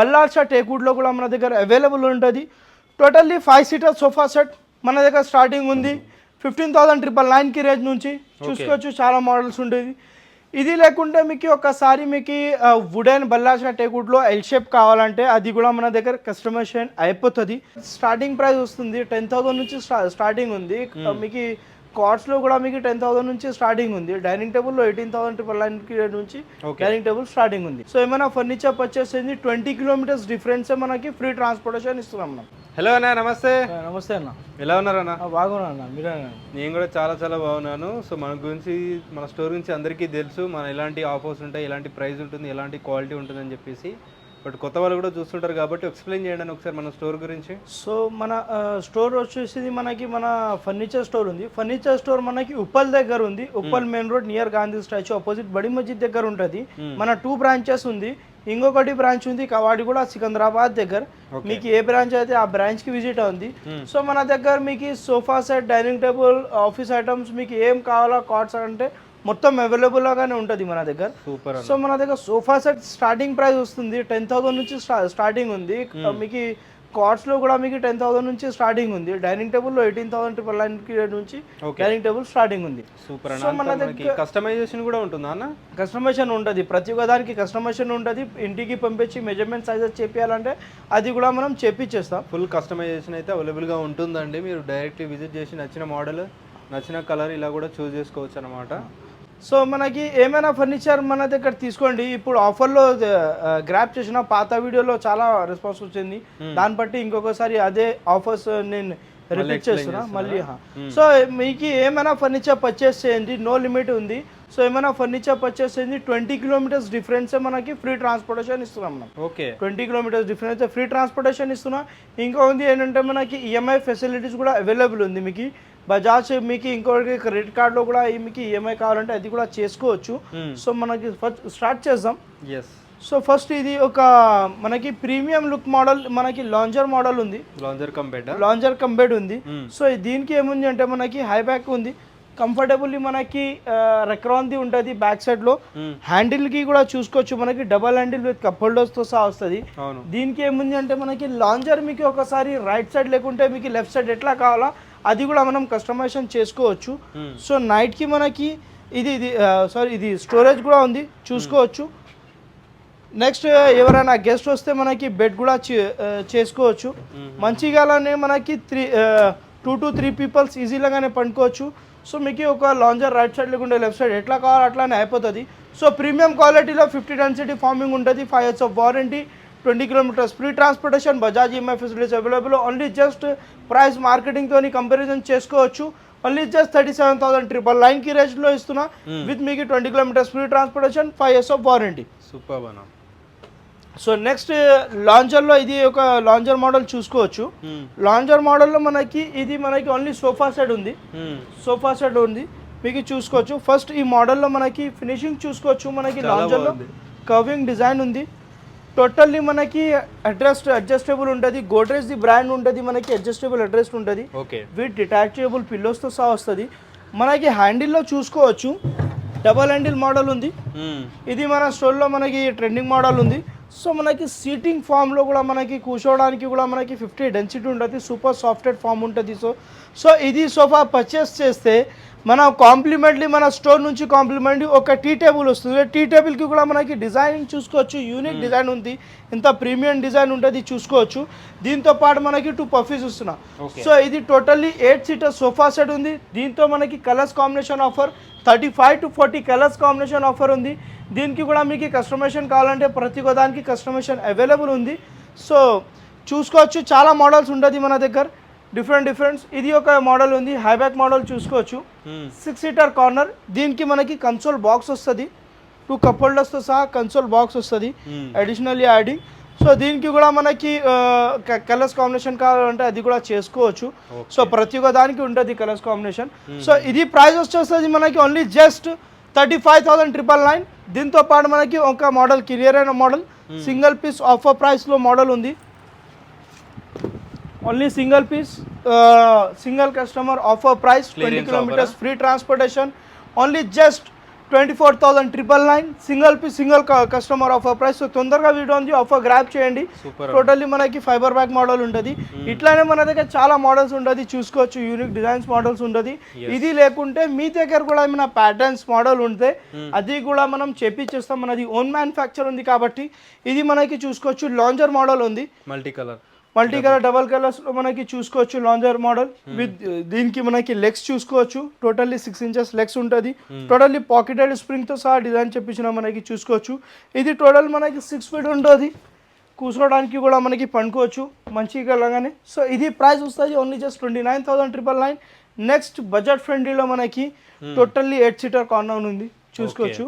బల్లార్షా టేక్వుడ్లో కూడా మన దగ్గర అవైలబుల్ ఉంటుంది. టోటల్లీ 5 సీటర్ సోఫా సెట్ మన దగ్గర స్టార్టింగ్ ఉంది 15,999కి రేంజ్ నుంచి చూసుకోవచ్చు. చాలా మోడల్స్ ఉంటుంది. ఇది లేకుంటే మీకు ఒకసారి మీకు వుడెన్ బల్లార్షా టేక్వుడ్లో ఎల్ షేప్ కావాలంటే అది కూడా మన దగ్గర కస్టమైజేషన్ అయిపోతుంది. స్టార్టింగ్ ప్రైస్ వస్తుంది 10,000 నుంచి స్టార్టింగ్ ఉంది. మీకు కార్డ్స్లో కూడా మీకు 10,000 నుంచి స్టార్టింగ్ ఉంది. డైనింగ్ టేబుల్లో 18,999కి నుంచి డైనింగ్ టేబుల్ స్టార్టింగ్ ఉంది. సో ఏమైనా ఫర్నిచర్ పర్చేస్ అయింది 20 కిలోమీటర్స్ డిఫరెన్సే మనకి ఫ్రీ ట్రాన్స్పోర్టేషన్ ఇస్తున్నాం మనం. హలో అన్న, నమస్తే. నమస్తే అన్న, ఎలా ఉన్నారన్న? బాగున్నా అన్న, మీరే? నేను కూడా చాలా చాలా బాగున్నాను. సో మన గురించి, మన స్టోర్ గురించి అందరికీ తెలుసు. మన ఎలాంటి ఆఫర్స్ ఉంటాయి, ఎలాంటి ప్రైస్ ఉంటుంది, ఎలాంటి క్వాలిటీ ఉంటుంది అని చెప్పేసి. బట్ కొత్త వాళ్ళు కూడా చూస్తుంటారు కాబట్టి ఎక్స్ప్లెయిన్ చేయండి అని ఒకసారి మన స్టోర్ గురించి. సో మన స్టోర్ వచ్చేసి మనకి మన ఫర్నిచర్ స్టోర్ ఉంది. ఫర్నిచర్ స్టోర్ మనకి ఉప్పల్ దగ్గర ఉంది. Uppal main road near Gandhi statue opposite బడి మస్జిద్ దగ్గర ఉంటుంది. మన 2 బ్రాంచెస్ ఉంది. ఇంకొకటి బ్రాంచ్ ఉంది కవాడి కూడా సికింద్రాబాద్ దగ్గర. మీకు ఏ బ్రాంచ్ అయితే ఆ బ్రాంచ్ కి విజిట్ ఉంది. సో మన దగ్గర మీకు sofa set, dining table, office items మీకు ఏం కావాలా కార్డ్స్ అంటే మొత్తం అవైలబుల్ గానే ఉంటుంది మన దగ్గర. సూపర్. సో మన దగ్గర సోఫా సెట్ స్టార్టింగ్ ప్రైస్ వస్తుంది 10,000 నుంచి స్టార్టింగ్ ఉంది. మీకు కార్డ్స్ లో కూడా మీకు 10,000 నుంచి స్టార్టింగ్ ఉంది. డైనింగ్ టేబుల్ లో 18,999కి నుంచి డైనింగ్ టేబుల్ స్టార్టింగ్ ఉంది. సూపర్. సో మన దగ్గర కస్టమైజేషన్ కూడా ఉంటుందా అన్న? కస్టమైజేషన్ ఉంటుంది, ప్రతి ఒక్క దానికి కస్టమైజేషన్ ఉంటుంది. ఇంటికి పంపించి మెజర్మెంట్ సైజెస్ చేపియాలంటే అది కూడా మనం చేపించేస్తాం. ఫుల్ కస్టమైజేషన్ అయితే అవైలబుల్గా ఉంటుందండి. మీరు డైరెక్ట్ విజిట్ చేసి నచ్చిన మోడల్, నచ్చిన కలర్ ఇలా కూడా చూస్ చేసుకోవచ్చు అనమాట. సో మనకి ఏమైనా ఫర్నిచర్ మన దగ్గర తీసుకోండి. ఇప్పుడు ఆఫర్లో గ్రాప్ చేసిన పాత వీడియోలో చాలా రెస్పాన్స్ వచ్చింది. దాన్ని బట్టి ఇంకొకసారి అదే ఆఫర్స్ నేను రిపీట్ చేస్తున్నా మళ్ళీ. సో మీకు ఏమైనా ఫర్నిచర్ పర్చేస్ చేయండి, నో లిమిట్ ఉంది. సో ఏమైనా ఫర్నిచర్ పర్చేస్ చేయండి 20 కిలోమీటర్స్ డిఫరెన్సే మనకి ఫ్రీ ట్రాన్స్పోర్టేషన్ ఇస్తున్నాం మనం. Okay, 20 kilometres difference free transportation ఇస్తున్నాం. ఇంకా ఉంది ఏంటంటే మనకి ఈఎంఐ ఫెసిలిటీస్ కూడా అవైలబుల్ ఉంది. మీకు బజాజ్ మీకు ఇంకొకటి క్రెడిట్ కార్డులో కూడా మీకు ఈఎంఐ కావాలంటే అది కూడా చేసుకోవచ్చు. సో మనకి ఫస్ట్ స్టార్ట్ చేద్దాం. సో ఫస్ట్ ఇది ఒక మనకి ప్రీమియం లుక్ మోడల్, మనకి లాంజర్ మోడల్ ఉంది. లాంజర్ కమ్ బెడ్ ఉంది. సో దీనికి ఏముంది అంటే మనకి హై బ్యాక్ ఉంది. కంఫర్టబుల్లీ మనకి రెక్రాన్ది ఉంటుంది బ్యాక్ సైడ్ లో. హ్యాండిల్ కి కూడా చూసుకోవచ్చు, మనకి double handle with cup holders తో సహా వస్తుంది. దీనికి ఏముంది అంటే మనకి లాంజర్ మీకు ఒకసారి రైట్ సైడ్ లేకుంటే మీకు లెఫ్ట్ సైడ్ ఎట్లా కావాలా అది కూడా మనం కస్టమైజేషన్ చేసుకోవచ్చు. సో నైట్ కి మనకి ఇది స్టోరేజ్ కూడా ఉంది, చూసుకోవచ్చు. నెక్స్ట్ ఎవరైనా గెస్ట్ వస్తే మనకి బెడ్ కూడా చేసుకోవచ్చు. మంచిగానే మనకి 2 to 3 పీపుల్స్ ఈజీగానే పండుకోవచ్చు. సో మీకు ఒక లాంజర్ రైట్ సైడ్ లేకుంటే లెఫ్ట్ సైడ్ ఎట్లా కావాలి అట్లానే అయిపోతుంది. సో ప్రీమియం క్వాలిటీలో 50 డెన్సిటీ ఫార్మింగ్ ఉంటుంది, 5 years of warranty, 20 kilometres free transportation, Bajaj EMI facilities available. Only just price మార్కెటింగ్తో కంపారిజన్ చేసుకోవచ్చు. ఓన్లీ జస్ట్ 37,999కి రేంజ్లో ఇస్తున్నా విత్ మీకు 20 kilometres free transportation, 5 years of warranty. Super అన్న. సో నెక్స్ట్ లాంజర్లో ఇది ఒక లాంజర్ మోడల్ చూసుకోవచ్చు. లాంజర్ మోడల్లో మనకి ఇది మనకి ఓన్లీ సోఫా సెట్ ఉంది. సోఫా సెట్ ఉంది మీకు చూసుకోవచ్చు. ఫస్ట్ ఈ మోడల్లో మనకి ఫినిషింగ్ చూసుకోవచ్చు. మనకి లాంజర్లో కర్వింగ్ డిజైన్ ఉంది. టోటల్లీ మనకి అడ్జస్టబుల్ ఉంటుంది. గోడ్రేజ్ ది బ్రాండ్ ఉంటుంది. మనకి అడ్జస్టబుల్ అడ్రస్ ఉంటుంది విత్ డిటాచబుల్ పిల్లోస్తో సహా వస్తుంది. మనకి హ్యాండిల్లో చూసుకోవచ్చు డబల్ హ్యాండిల్ మోడల్ ఉంది. ఇది మన స్టోర్లో మనకి ట్రెండింగ్ మోడల్ ఉంది. సో మనకి సీటింగ్ ఫామ్లో కూడా మనకి కూర్చోవడానికి కూడా మనకి 50 డెన్సిటీ ఉంటుంది. సూపర్ సాఫ్ట్వేర్ ఫామ్ ఉంటుంది. సో ఇది సోఫా పర్చేస్ చేస్తే మన కాంప్లిమెంట్లీ మన స్టోర్ నుంచి కాంప్లిమెంట్లీ ఒక టీ టేబుల్ వస్తుంది. టీ టేబుల్కి కూడా మనకి డిజైనింగ్ చూసుకోవచ్చు, యూనిక్ డిజైన్ ఉంది. ఇంత ప్రీమియం డిజైన్ ఉంటుంది చూసుకోవచ్చు. దీంతో పాటు మనకి 2 పఫీస్ వస్తున్నా. సో ఇది టోటల్లీ 8 సీటర్ సోఫా సెట్ ఉంది. దీంతో మనకి colours combination offer 35 to 40 colours combination offer ఉంది. దీనికి కూడా మీకు కస్టమైజేషన్ కావాలంటే ప్రతి ఒక్కదానికి కస్టమైజేషన్ అవైలబుల్ ఉంది. సో చూసుకోవచ్చు, చాలా మోడల్స్ ఉంటుంది మన దగ్గర డిఫరెంట్. ఇది ఒక మోడల్ ఉంది, హైబ్యాక్ మోడల్ చూసుకోవచ్చు. 6 సీటర్ కార్నర్. దీనికి మనకి కన్సోల్ బాక్స్ వస్తుంది, 2 కప్ హోల్డర్స్తో సహా కన్సోల్ బాక్స్ వస్తుంది అడిషనల్లీ యాడింగ్. సో దీనికి కూడా మనకి కలర్స్ కాంబినేషన్ కావాలంటే అది కూడా చేసుకోవచ్చు. సో ప్రతి ఒక్క దానికి ఉంటుంది కలర్స్ కాంబినేషన్. సో ఇది ప్రైస్ వచ్చేస్తుంది మనకి ఓన్లీ జస్ట్ 35,999. దీంతో పాటు మనకి ఒక మోడల్ క్లియర్ అయిన మోడల్ సింగిల్ పీస్ ఆఫర్ ప్రైస్లో మోడల్ ఉంది. Only single piece, single customer offer price, 20 kilometres free transportation, only just 24,999 single piece single customer offer price. So తొందరగా వీడియో ఉంది, ఆఫర్ గ్రాప్ చేయండి. టోటల్లీ మనకి ఫైబర్ బ్యాక్ మోడల్ ఉంటుంది. ఇట్లానే మన దగ్గర చాలా మోడల్స్ ఉంటుంది, చూసుకోవచ్చు. యూనిక్ డిజైన్స్ మోడల్స్ ఉంటుంది. ఇది లేకుంటే మీ దగ్గర కూడా ఏమైనా ప్యాటర్న్స్ మోడల్ ఉంటే అది కూడా మనం చేపిచ్చేస్తాం. మనది ఓన్ మ్యానుఫ్యాక్చర్ ఉంది కాబట్టి. ఇది మనకి చూసుకోవచ్చు లాంజర్ మోడల్ ఉంది, మల్టీ కలర్ డబల్ కలర్స్ లో మనకి చూసుకోవచ్చు. లాంజర్ మోడల్ విత్ దీనికి మనకి లెగ్స్ చూసుకోవచ్చు. టోటల్లీ 6 ఇంచెస్ లెగ్స్ ఉంటుంది. టోటల్లీ పాకెటెడ్ స్ప్రింగ్ తో సహా డిజైన్ చెప్పించిన మనకి చూసుకోవచ్చు. ఇది టోటల్ మనకి 6 ఫీట్ ఉంటుంది. కూర్చోడానికి కూడా మనకి పండుకోవచ్చు మంచిగా లాగానే. సో ఇది ప్రైస్ వస్తుంది ఓన్లీ జస్ట్ 29,999. నెక్స్ట్ బడ్జెట్ ఫ్రెండ్లీలో మనకి టోటల్లీ 8 సీటర్ కార్నర్ ఉంది, చూసుకోవచ్చు.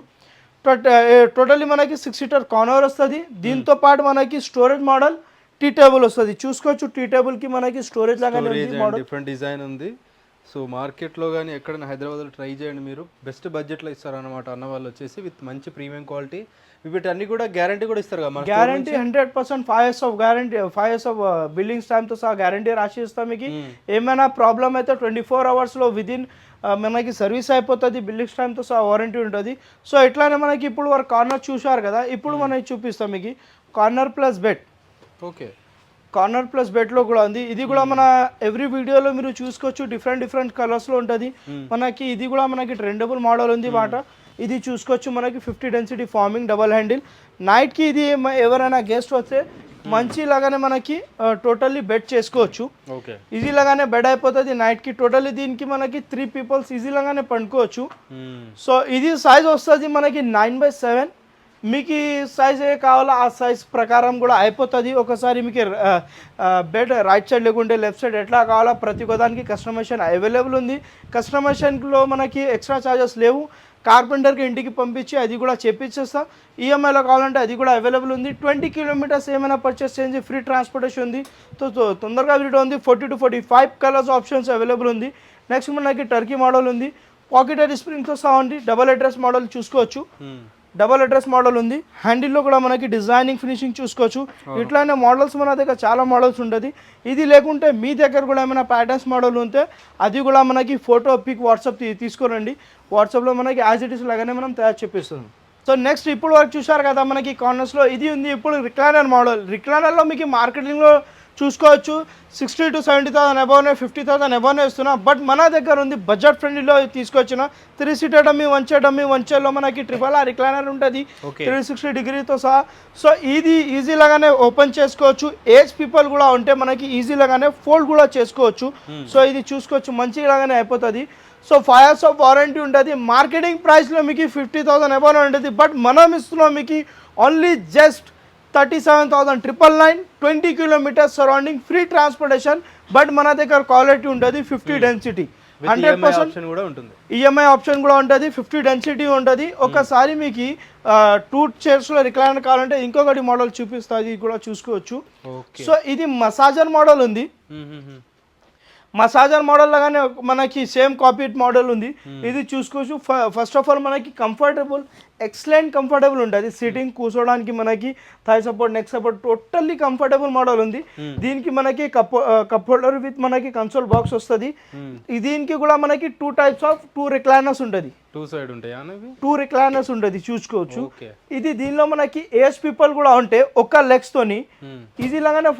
టోటల్లీ మనకి 6 సీటర్ కార్నర్ వస్తుంది. దీంతో పాటు మనకి స్టోరేజ్ మోడల్ టీ టేబుల్ వస్తుంది, చూసుకోవచ్చు. టీ టేబుల్ కి మనకి స్టోరేజ్ లాగానే ఉంది, మోడల్ డిఫరెంట్ డిజైన్ ఉంది. సో మార్కెట్లో కానీ ఎక్కడైనా హైదరాబాద్లో ట్రై చేయండి, మీరు బెస్ట్ బడ్జెట్లో ఇస్తారన్నమాట అన్న వాళ్ళు వచ్చేసి, విత్ మంచి ప్రీమియం క్వాలిటీ. వీటి అన్ని కూడా గ్యారంటీ కూడా ఇస్తారు కదా, guarantee 100% 5 years of guarantee, 5 years of buildings టైమ్తో సహా గ్యారంటీ రాసి ఇస్తాం మీకు. ఏమైనా ప్రాబ్లం అయితే 24 hours విదిన్ మనకి సర్వీస్ అయిపోతుంది. బిల్డింగ్స్ టైమ్తో సహా వారంటీ ఉంటుంది. సో ఇట్లానే మనకి ఇప్పుడు వరకు కార్నర్ చూశారు కదా, ఇప్పుడు మనకి చూపిస్తాం మీకు corner plus bed. Okay, corner plus బెడ్లో కూడా ఉంది. ఇది కూడా మన ఎవ్రీ వీడియోలో మీరు చూసుకోవచ్చు, డిఫరెంట్ కలర్స్లో ఉంటుంది మనకి. ఇది కూడా మనకి ట్రెండబుల్ మోడల్ ఉంది మాట. ఇది చూసుకోవచ్చు మనకి 50 డెన్సిటీ ఫార్మింగ్ డబల్ హ్యాండిల్. నైట్కి ఇది ఎవరైనా గెస్ట్ వస్తే మంచి లాగానే మనకి టోటల్లీ బెడ్ చేసుకోవచ్చు. ఈజీ లాగానే బెడ్ అయిపోతుంది నైట్కి. టోటల్లీ దీనికి మనకి 3 పీపుల్స్ ఈజీ లాగానే పండుకోవచ్చు. సో ఇది సైజ్ వస్తుంది మనకి 9/7. మీకు సైజ్ ఏ కావాలో ఆ సైజ్ ప్రకారం కూడా అయిపోతుంది. ఒకసారి మీకు బెడ్ రైట్ సైడ్ లేకుంటే లెఫ్ట్ సైడ్ ఎట్లా కావాలో ప్రతి ఒక్కదానికి కస్టమైజేషన్ అవైలబుల్ ఉంది. కస్టమైజేషన్లో మనకి ఎక్స్ట్రా ఛార్జెస్ లేవు. కార్పెంటర్కి ఇంటికి పంపించి అది కూడా చేపించేస్తాం. ఈఎంఐలో కావాలంటే అది కూడా అవైలబుల్ ఉంది. 20 kilometers ఏమైనా పర్చేస్ చేయండి, ఫ్రీ ట్రాన్స్పోర్టేషన్ ఉంది. తొందరగా వీడియో ఉంది. 40 to 45 కలర్స్ ఆప్షన్స్ అవైలబుల్ ఉంది. నెక్స్ట్ మనకి టర్కీ మోడల్ ఉంది, పాకెటెడ్ స్ప్రింగ్తో సహా ఉంది. డబల్ అడ్రస్ మోడల్ చూసుకోవచ్చు, డబల్ అడ్రస్ మోడల్ ఉంది. హ్యాండిల్లో కూడా మనకి డిజైనింగ్ ఫినిషింగ్ చూసుకోవచ్చు. ఇట్లానే మోడల్స్ మన దగ్గర చాలా మోడల్స్ ఉంటుంది. ఇది లేకుంటే మీ దగ్గర కూడా ఏమైనా ప్యాటర్న్స్ మోడల్ ఉంటే అది కూడా మనకి ఫోటో పిక్ వాట్సాప్ తీసుకోరండి. వాట్సాప్లో మనకి యాజ్ ఇట్ ఈస్ లాగానే మనం తయారు చేపిస్తున్నాం. సో నెక్స్ట్ ఇప్పుడు వరకు చూసారు కదా మనకి కార్నర్స్లో ఇది ఉంది. ఇప్పుడు రిక్లైనర్ మోడల్. రిక్లైనర్లో మీకు మార్కెటింగ్లో చూసుకోవచ్చు 60 to 70,000 అబౌవ్నే, 50,000 అబౌవ్నే ఇస్తున్నాం. బట్ మన దగ్గర ఉంది బడ్జెట్ ఫ్రెండ్లీలో తీసుకొచ్చిన 3 seater డమ్మీ, 1 chair డమ్మీ, 1 chairలో మనకి ట్రిపుల్ ఆర్ రిక్లైనర్ ఉంటుంది 360 degreesతో సహా. సో ఇది ఈజీ లాగానే ఓపెన్ చేసుకోవచ్చు. ఏజ్ పీపుల్ కూడా ఉంటే మనకి ఈజీ లాగానే ఫోల్డ్ కూడా చేసుకోవచ్చు. సో ఇది చూసుకోవచ్చు మంచిగానే అయిపోతుంది. సో 5 years ఆఫ్ వారంటీ ఉంటుంది. మార్కెటింగ్ ప్రైస్లో మీకు 50,000 అబౌవ్ ఉంటుంది. బట్ మనం ఇస్తున్నాం మీకు only just 37,999, 20 kilometers surrounding, free transportation. But మన దగ్గర క్వాలిటీ ఉంటుంది, 50 డెన్సిటీ, 100% కూడా ఉంటుంది. ఈఎంఐ ఆప్షన్ కూడా ఉంటుంది, 50 డెన్సిటీ ఉంటుంది. ఒకసారి మీకు 2 chairsలో రిక్లైనర్ కావాలంటే ఇంకొకటి మోడల్ చూపిస్తుంది, కూడా చూసుకోవచ్చు. సో ఇది మసాజర్ మోడల్ ఉంది. మసాజర్ మోడల్ లాగానే మనకి సేమ్ కాపీ మోడల్ ఉంది. ఇది చూసుకోవచ్చు. ఫస్ట్ ఆఫ్ ఆల్ మనకి కంఫర్టబుల్, ఎక్సలెంట్ కంఫర్టబుల్ ఉంటుంది. సిట్టింగ్ కూర్చోడానికి మనకి thigh support, neck support, totally comfortable model ఉంది. దీనికి మనకి కప్ హోల్డర్ విత్ మనకి కన్సోల్ బాక్స్ వస్తుంది. దీనికి కూడా మనకి 2 types ఆఫ్ 2 recliners ఉంటుంది. 2 recliners ఉంటుంది, చూసుకోవచ్చు. ఇది దీనిలో మనకి ఏజ్ పీపుల్ కూడా ఉంటే ఒక లెగ్స్ తోని ఈజీ లాగానే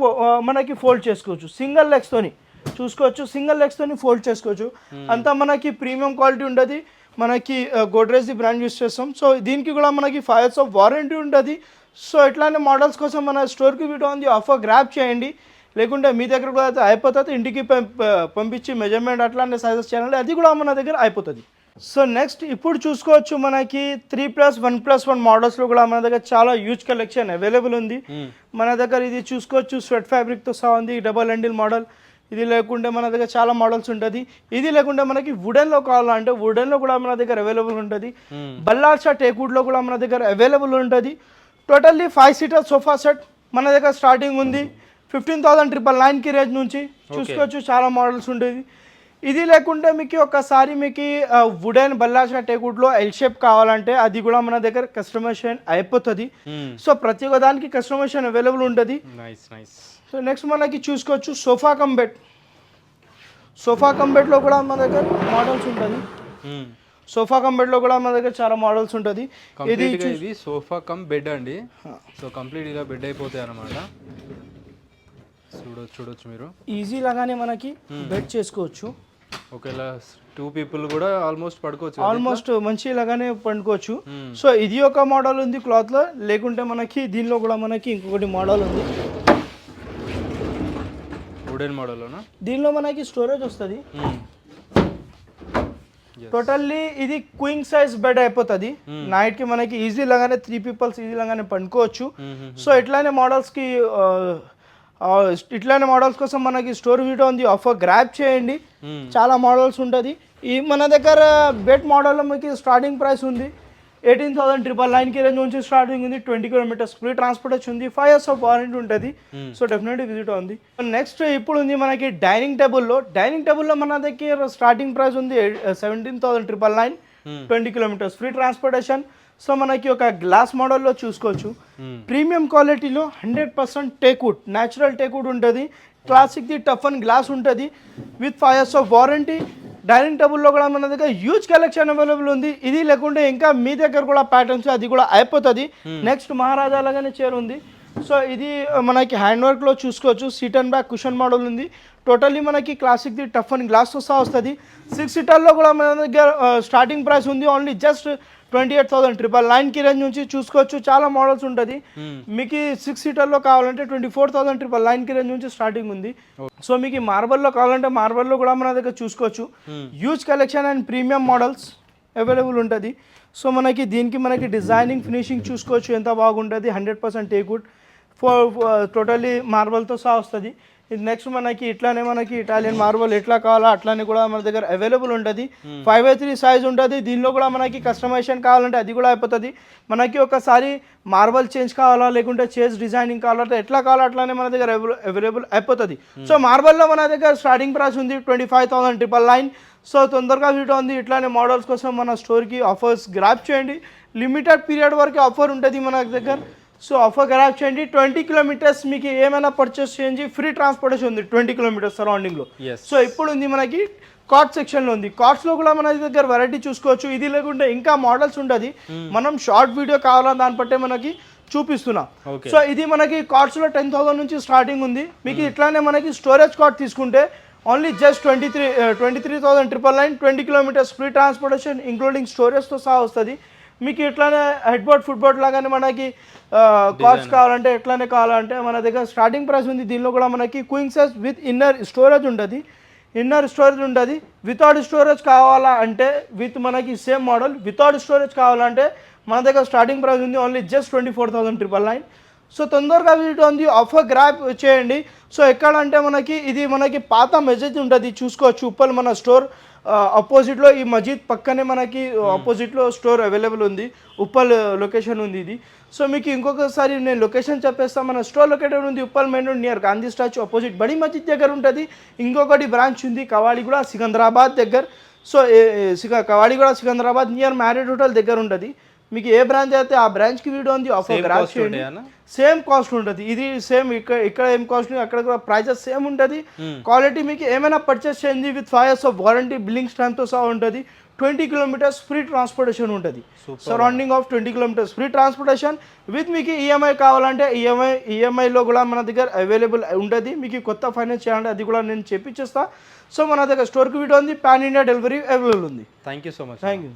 మనకి ఫోల్డ్ చేసుకోవచ్చు. సింగిల్ లెగ్స్ తోని చూసుకోవచ్చు, సింగిల్ లెగ్స్ తోని ఫోల్డ్ చేసుకోవచ్చు. అంతా మనకి ప్రీమియం క్వాలిటీ ఉంటుంది. మనకి గోడ్రేజ్ ది బ్రాండ్ యూస్ చేస్తాం. సో దీనికి కూడా మనకి 5 years ఆఫ్ వారంటీ ఉంటుంది. సో ఇట్లానే మోడల్స్ కోసం మన స్టోర్కి వీడియో ఉంది, ఆఫర్ గ్రాప్ చేయండి. లేకుంటే మీ దగ్గర కూడా అయితే అయిపోతుంది. ఇంటికి పంపించి మెజర్మెంట్ అట్లానే సైజెస్ చేయాలి, అది కూడా మన దగ్గర అయిపోతుంది. సో నెక్స్ట్ ఇప్పుడు చూసుకోవచ్చు మనకి 3+1+1 మోడల్స్లో కూడా మన దగ్గర చాలా హ్యూజ్ కలెక్షన్ అవైలబుల్ ఉంది. మన దగ్గర ఇది చూసుకోవచ్చు స్వెట్ ఫ్యాబ్రిక్తో సహా ఉంది, డబల్ హ్యాండిల్ మోడల్. ఇది లేకుంటే మన దగ్గర చాలా మోడల్స్ ఉంటుంది. ఇది లేకుంటే మనకి వుడెన్లో కావాలంటే వుడెన్లో కూడా మన దగ్గర అవైలబుల్ ఉంటుంది. బల్లార్షా టేక్వుడ్లో కూడా మన దగ్గర అవైలబుల్ ఉంటుంది. టోటల్లీ 5 seater సోఫా సెట్ మన దగ్గర స్టార్టింగ్ ఉంది 15,999 రేంజ్ నుంచి చూసుకోవచ్చు. చాలా మోడల్స్ ఉంటుంది. ఇది లేకుంటే మీకు ఒకసారి మీకు వుడెన్ బల్లార్షా టేక్వుడ్లో ఎల్ షేప్ కావాలంటే అది కూడా మన దగ్గర కస్టమైజేషన్ అయిపోతుంది. సో ప్రతి ఒక్క దానికి కస్టమైజేషన్ అవైలబుల్ ఉంటుంది. సో నెక్స్ట్ మనకి చూసుకోవచ్చు sofa cum bed. Sofa cum బెడ్లో కూడా మన దగ్గర మోడల్స్ ఉంటుంది. సోఫా కమ్ బెడ్లో కూడా మన దగ్గర చాలా మోడల్స్ ఉంటుంది. కంప్లీట్గా ఇది సోఫా కమ్ బెడ్ అండి. సో కంప్లీట్గా బెడ్ అయిపోతాయి అన్నమాట. చూడొచ్చు మీరు ఈజీ లాగానే మనకి బెడ్ చేసుకోవచ్చు. ఒకవేళ 2 people కూడా ఆల్మోస్ట్ పడుకోవచ్చు, ఆల్మోస్ట్ మంచి లాగానే పండుకోవచ్చు. సో ఇది ఒక మోడల్ ఉంది క్లాత్లో. లేకుంటే మనకి దీనిలో కూడా మనకి ఇంకొకటి మోడల్ ఉంది, వుడెన్ మోడల్లోనా. దీనిలో మనకి స్టోరేజ్ వస్తుంది. టోటల్లీ ఇది క్వీన్ సైజ్ బెడ్ అయిపోతుంది. నైట్ కి మనకి ఈజీ లాగానే 3 people ఈజీ లాగానే పండుకోవచ్చు. సో ఇట్లానే మోడల్స్ కోసం మనకి స్టోర్ వీడియో ఉంది, ఆఫర్ గ్రాబ్ చేయండి. చాలా మోడల్స్ ఉంటుంది. ఈ మన దగ్గర బెడ్ మోడల్లో మీకు స్టార్టింగ్ ప్రైస్ ఉంది 18,999 రేంజ్ నుంచి స్టార్టింగ్ ఉంది. 20 kilometers ఫ్రీ ట్రాన్స్పోర్టేషన్ ఉంది. 5 years వారంటీ ఉంటుంది. సో డెఫినెట్లీ విజిట్ ఉంది. నెక్స్ట్ ఇప్పుడు ఉంది మనకి డైనింగ్ టేబుల్లో మన దగ్గర స్టార్టింగ్ ప్రైస్ ఉంది 17,999, 20 kilometers ఫ్రీ ట్రాన్స్పోర్టేషన్. సో మనకి ఒక గ్లాస్ మోడల్లో చూసుకోవచ్చు. ప్రీమియం క్వాలిటీలో 100% టేక్వుడ్, న్యాచురల్ టేక్వుడ్ ఉంటుంది. క్లాసిక్ది టఫ్ అండ్ గ్లాస్ ఉంటుంది విత్ 5 years వారంటీ. డైనింగ్ టేబుల్లో కూడా మన దగ్గర హ్యూజ్ కలెక్షన్ అవైలబుల్ ఉంది. ఇది లేకుంటే ఇంకా మీ దగ్గర కూడా ప్యాటర్న్స్ అది కూడా అయిపోతుంది. నెక్స్ట్ మహారాజా లాగానే చైర్ ఉంది. సో ఇది మనకి హ్యాండ్ వర్క్లో చూసుకోవచ్చు. Seat and back cushion model ఉంది. టోటల్లీ మనకి క్లాసిక్ది టఫ్ అండ్ గ్లాస్తో సహా వస్తుంది. 6 seaterలో కూడా మన దగ్గర స్టార్టింగ్ ప్రైస్ ఉంది ఓన్లీ జస్ట్ 28,999 రేంజ్ నుంచి చూసుకోవచ్చు. చాలా మోడల్స్ ఉంటుంది. మీకు 6 seaterలో కావాలంటే 24,999 రేంజ్ నుంచి స్టార్టింగ్ ఉంది. సో మీకు మార్బల్లో కావాలంటే మార్బల్లో కూడా మన దగ్గర చూసుకోవచ్చు. Huge collection and premium models available ఉంటుంది. సో దీనికి డిజైనింగ్ ఫినిషింగ్ చూసుకోవచ్చు ఎంత బాగుంటుంది. 100% టేక్వుడ్ టోటల్లీ మార్బల్తో సహా వస్తుంది. ఇది నెక్స్ట్ మనకి ఇటాలియన్ మార్బల్ ఎట్లా కావాలా అట్లానే కూడా మన దగ్గర అవైలబుల్ ఉంటుంది. 5x3 సైజ్ ఉంటుంది. దీనిలో కూడా మనకి కస్టమైజేషన్ కావాలంటే అది కూడా అయిపోతుంది. మనకి ఒకసారి మార్బల్ చేంజ్ కావాలా లేకుంటే చేజ్ డిజైనింగ్ కావాలంటే ఎట్లా కావాలా అట్లానే మన దగ్గర అవైలబుల్ అయిపోతుంది. సో మార్బల్లో మన దగ్గర స్టార్టింగ్ ప్రైస్ ఉంది 25,999. సో తొందరగా వీడియో ఉంది. ఇట్లానే మోడల్స్ కోసం మన స్టోర్కి ఆఫర్స్ గ్రాప్ చేయండి. లిమిటెడ్ పీరియడ్ వరకు ఆఫర్ ఉంటుంది మన దగ్గర. సో ఆఫర్ గ్రాప్ చేయండి. 20 kilometers మీకు ఏమైనా పర్చేస్ చేయండి, ఫ్రీ ట్రాన్స్పోర్టేషన్ ఉంది 20 kilometers సరౌండింగ్లో. సో ఇప్పుడు ఉంది మనకి కార్ట్ సెక్షన్లో ఉంది. కార్ట్స్లో కూడా మన దగ్గర వెరైటీ చూసుకోవచ్చు. ఇది లేకుంటే ఇంకా మోడల్స్ ఉంటుంది. మనం షార్ట్ వీడియో కావాలా దాన్ని బట్టే మనకి చూపిస్తున్నాం. సో ఇది మనకి కార్ట్స్లో 10,000 నుంచి స్టార్టింగ్ ఉంది. మీకు ఇట్లానే మనకి స్టోరేజ్ కార్ట్ తీసుకుంటే only just 23,999, 20 kilometers free transportation including స్టోరేజ్తో సహా వస్తుంది. మీకు ఇట్లానే హెడ్ బోర్డ్ ఫుట్ బోర్డ్ లాగానే మనకి కార్డ్స్ కావాలంటే ఎట్లానే కావాలంటే మన దగ్గర స్టార్టింగ్ ప్రైస్ ఉంది. దీనిలో కూడా మనకి queen size with inner storage ఉంటుంది. వితౌట్ స్టోరేజ్ కావాలా అంటే విత్ మనకి సేమ్ మోడల్. వితౌట్ స్టోరేజ్ కావాలంటే మన దగ్గర స్టార్టింగ్ ప్రైస్ ఉంది ఓన్లీ జస్ట్ 24,999. సో తొందరగా వీడియో ఉంది, ఆఫర్ గ్రాప్ చేయండి. సో ఎక్కడ అంటే మనకి పాత మెసేజ్ ఉంటుంది చూసుకోవచ్చు. ఉప్పల్ మన స్టోర్ అపోజిట్లో ఈ మజీద్ పక్కనే మనకి ఆపోజిట్లో స్టోర్ అవైలబుల్ ఉంది. ఉప్పల్ లొకేషన్ ఉంది ఇది. సో మీకు ఇంకొకసారి నేను లొకేషన్ చెప్పేస్తాను. మన స్టోర్ లొకేటెడ్ ఉంది Uppal main road near Gandhi statue opposite బడి మజీద్ దగ్గర ఉంటుంది. ఇంకొకటి బ్రాంచ్ ఉంది కవాడిగూడ సికింద్రాబాద్ దగ్గర. So Kavadiguda Secunderabad near married hotel దగ్గర ఉంటుంది. మీకు ఏ బ్రాంచ్ అయితే ఆ బ్రాంచ్కి వీడియో ఉంది, ఆఫర్ గ్రాప్ చేయండి. సేమ్ కాస్ట్ ఉంటుంది. ఇది సేమ్ ఇక్కడ ఏం కాస్ట్ అక్కడ కూడా ప్రైజెస్ సేమ్ ఉంటుంది. క్వాలిటీ మీకు ఏమైనా పర్చేస్ చేయండి విత్ 5 years వారంటీ బిల్లింగ్ స్టాంప్తో సహా ఉంటుంది. 20 kilometers ఫ్రీ ట్రాన్స్పోర్టేషన్ ఉంటుంది. Surrounding of 20 kilometers free transportation with మీకు ఈఎంఐ కావాలంటే ఈఎంఐలో కూడా మన దగ్గర అవైలబుల్ ఉంటుంది. మీకు కొత్త ఫైనాన్స్ చేయాలంటే అది కూడా నేను చెప్పించేస్తా. సో మన దగ్గర స్టోర్కి వీడియో ఉంది. పాన్ ఇండియా డెలివరీ అవైలబుల్ ఉంది. Thank you so much. Thank you.